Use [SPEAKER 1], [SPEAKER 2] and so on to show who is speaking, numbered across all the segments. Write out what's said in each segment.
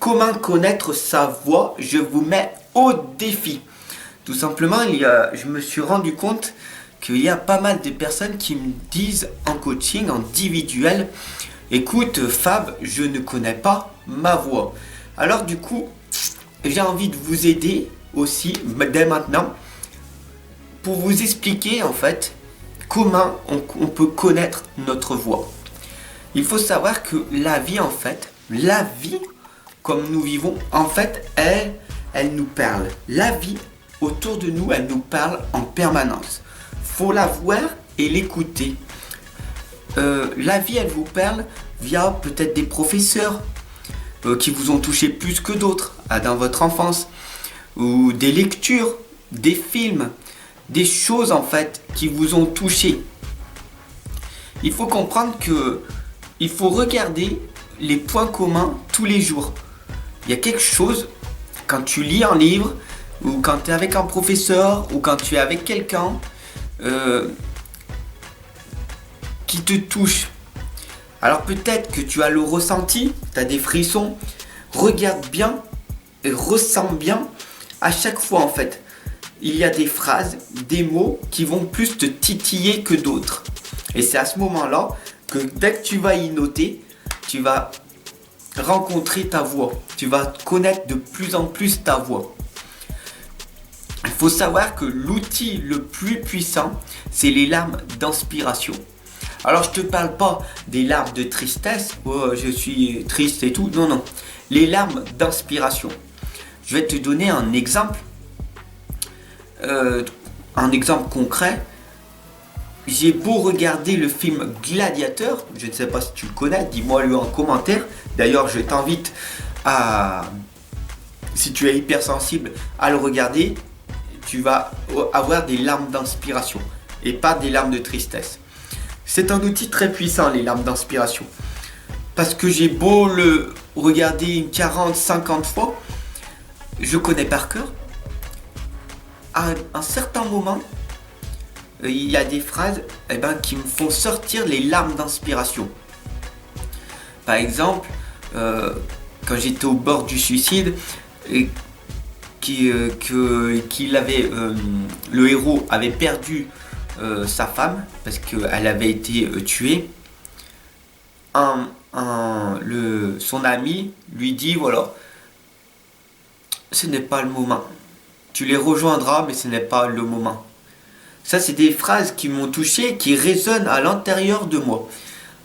[SPEAKER 1] Comment connaître sa voix? Je vous mets au défi. Tout simplement, je me suis rendu compte qu'il y a pas mal de personnes qui me disent en coaching individuel, écoute Fab, je ne connais pas ma voix. Alors du coup, j'ai envie de vous aider aussi dès maintenant pour vous expliquer en fait comment on peut connaître notre voix. Il faut savoir que la vie comme nous vivons, en fait, elle nous parle. La vie autour de nous, elle nous parle en permanence. Faut la voir et l'écouter. La vie, elle vous parle via peut-être des professeurs qui vous ont touché plus que d'autres dans votre enfance, ou des lectures, des films, des choses en fait qui vous ont touché. Il faut comprendre que il faut regarder les points communs tous les jours. Il y a quelque chose, quand tu lis un livre, ou quand tu es avec un professeur, ou quand tu es avec quelqu'un qui te touche. Alors peut-être que tu as le ressenti, tu as des frissons. Regarde bien et ressens bien à chaque fois en fait. Il y a des phrases, des mots qui vont plus te titiller que d'autres. Et c'est à ce moment-là que dès que tu vas y noter, tu vas rencontrer ta voix. Tu vas connaître de plus en plus ta voix. Il faut savoir que l'outil le plus puissant, c'est les larmes d'inspiration. Alors je ne te parle pas des larmes de tristesse, oh, je suis triste et tout, non, non. Les larmes d'inspiration. Je vais te donner un exemple concret. J'ai beau regarder le film Gladiateur, je ne sais pas si tu le connais, dis-moi-le en commentaire. D'ailleurs, je t'invite à, si tu es hypersensible, à le regarder. Tu vas avoir des larmes d'inspiration et pas des larmes de tristesse. C'est un outil très puissant, les larmes d'inspiration. Parce que j'ai beau le regarder 40, 50 fois, je connais par cœur. À un certain moment, il y a des phrases qui me font sortir les larmes d'inspiration. Par exemple, quand j'étais au bord du suicide, le héros avait perdu sa femme parce qu'elle avait été tuée. Son ami lui dit voilà, ce n'est pas le moment. Tu les rejoindras, mais ce n'est pas le moment. Ça, c'est des phrases qui m'ont touché, qui résonnent à l'intérieur de moi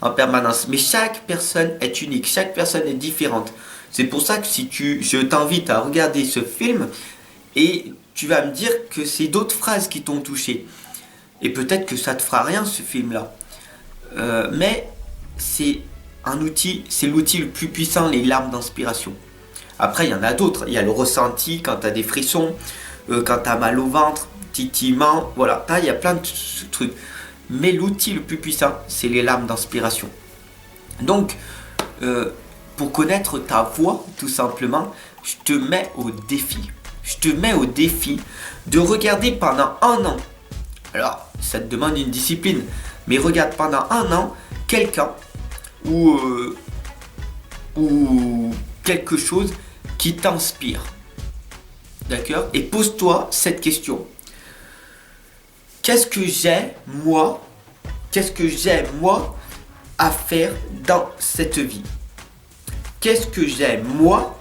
[SPEAKER 1] en permanence. Mais chaque personne est unique, chaque personne est différente. C'est pour ça que je t'invite à regarder ce film et tu vas me dire que c'est d'autres phrases qui t'ont touché. Et peut-être que ça te fera rien ce film-là. Mais c'est l'outil le plus puissant, les larmes d'inspiration. Après, il y en a d'autres. Il y a le ressenti quand tu as des frissons, quand tu as mal au ventre, titillement, voilà. Il y a plein de trucs. Mais l'outil le plus puissant, c'est les larmes d'inspiration. Donc, pour connaître ta voix, tout simplement, je te mets au défi. Je te mets au défi de regarder pendant un an. Alors, ça te demande une discipline. Mais regarde pendant un an quelqu'un ou quelque chose qui t'inspire. D'accord? Et pose-toi cette question. Qu'est-ce que j'ai, moi, à faire dans cette vie? Qu'est-ce que j'ai, moi,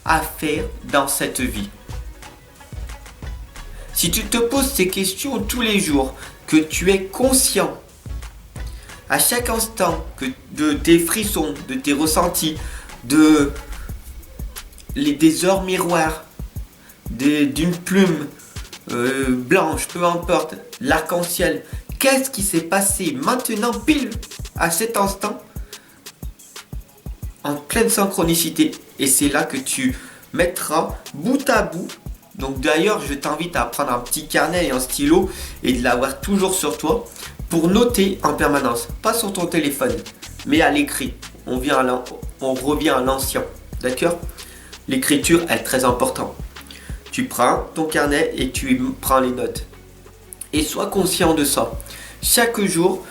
[SPEAKER 1] à faire dans cette vie? Si tu te poses ces questions tous les jours, que tu es conscient à chaque instant de tes frissons, de tes ressentis, des heures miroirs, d'une plume blanche, peu importe, l'arc-en-ciel, qu'est-ce qui s'est passé maintenant pile à cet instant en pleine synchronicité? Et c'est là que tu mettras bout à bout. Donc d'ailleurs, je t'invite à prendre un petit carnet et un stylo et de l'avoir toujours sur toi pour noter en permanence. Pas sur ton téléphone, mais à l'écrit. On revient à l'ancien. D'accord? L'écriture est très importante. Tu prends ton carnet et tu prends les notes. Et sois conscient de ça. Chaque jour,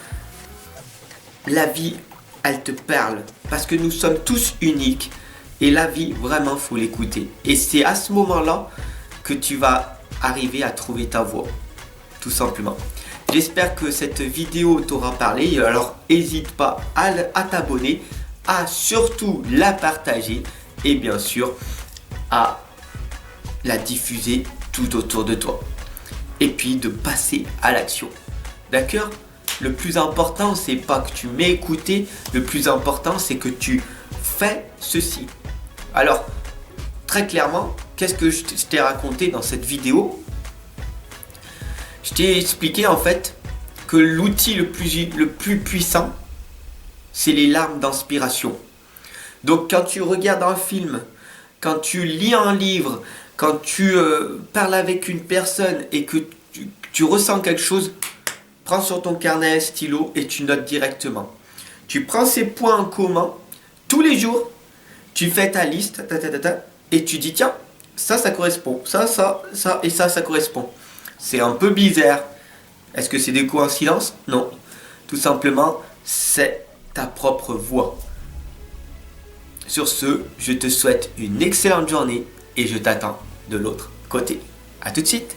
[SPEAKER 1] la vie, elle te parle. Parce que nous sommes tous uniques. Et la vie, vraiment, faut l'écouter. Et c'est à ce moment-là que tu vas arriver à trouver ta voie. Tout simplement. J'espère que cette vidéo t'aura parlé. Alors, n'hésite pas à t'abonner, à surtout la partager et bien sûr à la diffuser tout autour de toi. Et puis de passer à l'action. D'accord? Le plus important, c'est pas que tu m'aies écouté. Le plus important, c'est que tu fais ceci. Alors, très clairement, qu'est-ce que je t'ai raconté dans cette vidéo? Je t'ai expliqué en fait que l'outil le plus puissant, c'est les larmes d'inspiration. Donc quand tu regardes un film, quand tu lis un livre, quand tu parles avec une personne et que tu ressens quelque chose, prends sur ton carnet, stylo et tu notes directement. Tu prends ces points en commun tous les jours, tu fais ta liste et tu dis tiens, ça correspond, ça et ça correspond. C'est un peu bizarre. Est-ce que c'est des coïncidences? Non. Tout simplement, c'est ta propre voix. Sur ce, je te souhaite une excellente journée et je t'attends de l'autre côté. A tout de suite.